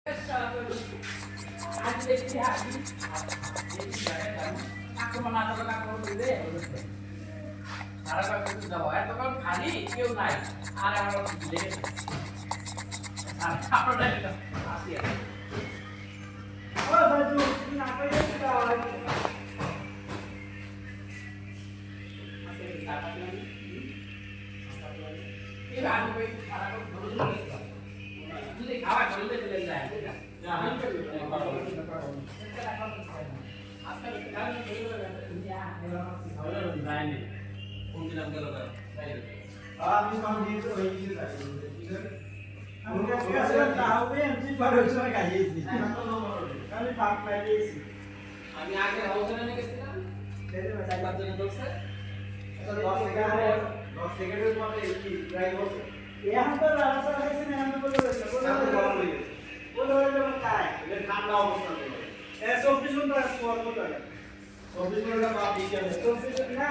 आज देखिए aku menatap aku dulu সারা কিছু দাও এত কারণ খালি কেউ নাই আর আমরা দিলে আর আপনারা আসি আছে ও সাজু কি না পাইলে কি দাও আছে এই আমি কই সারা को ধরে ধরে যদি খাওয়া চলতে চলে যায় না আমি করি আজকাল কারণ দুনিয়া এবার ভালো যায় না কোন দিন আমরা লাগা তাই আমি কাম দিয়ে তো এই দিকে যাই ঠিক আছে আমি কাছে তাও আমি এমজি পার হইছে না খাইয়েছি আমি ভাগ পাইছি আমি আগে হাউসে নিয়ে গেছিলাম সেটা চাই বাদ জন্য দোস্ত 10 সেকেন্ডের মধ্যে কি ট্রাই করছে এখন তো রাস্তা হইছে না আমি বলে বলে কাই এটা ঠান্ডা অবস্থা এ 24 ঘন্টা পর কথা 24 ঘন্টা বাদ দিয়ে 24 না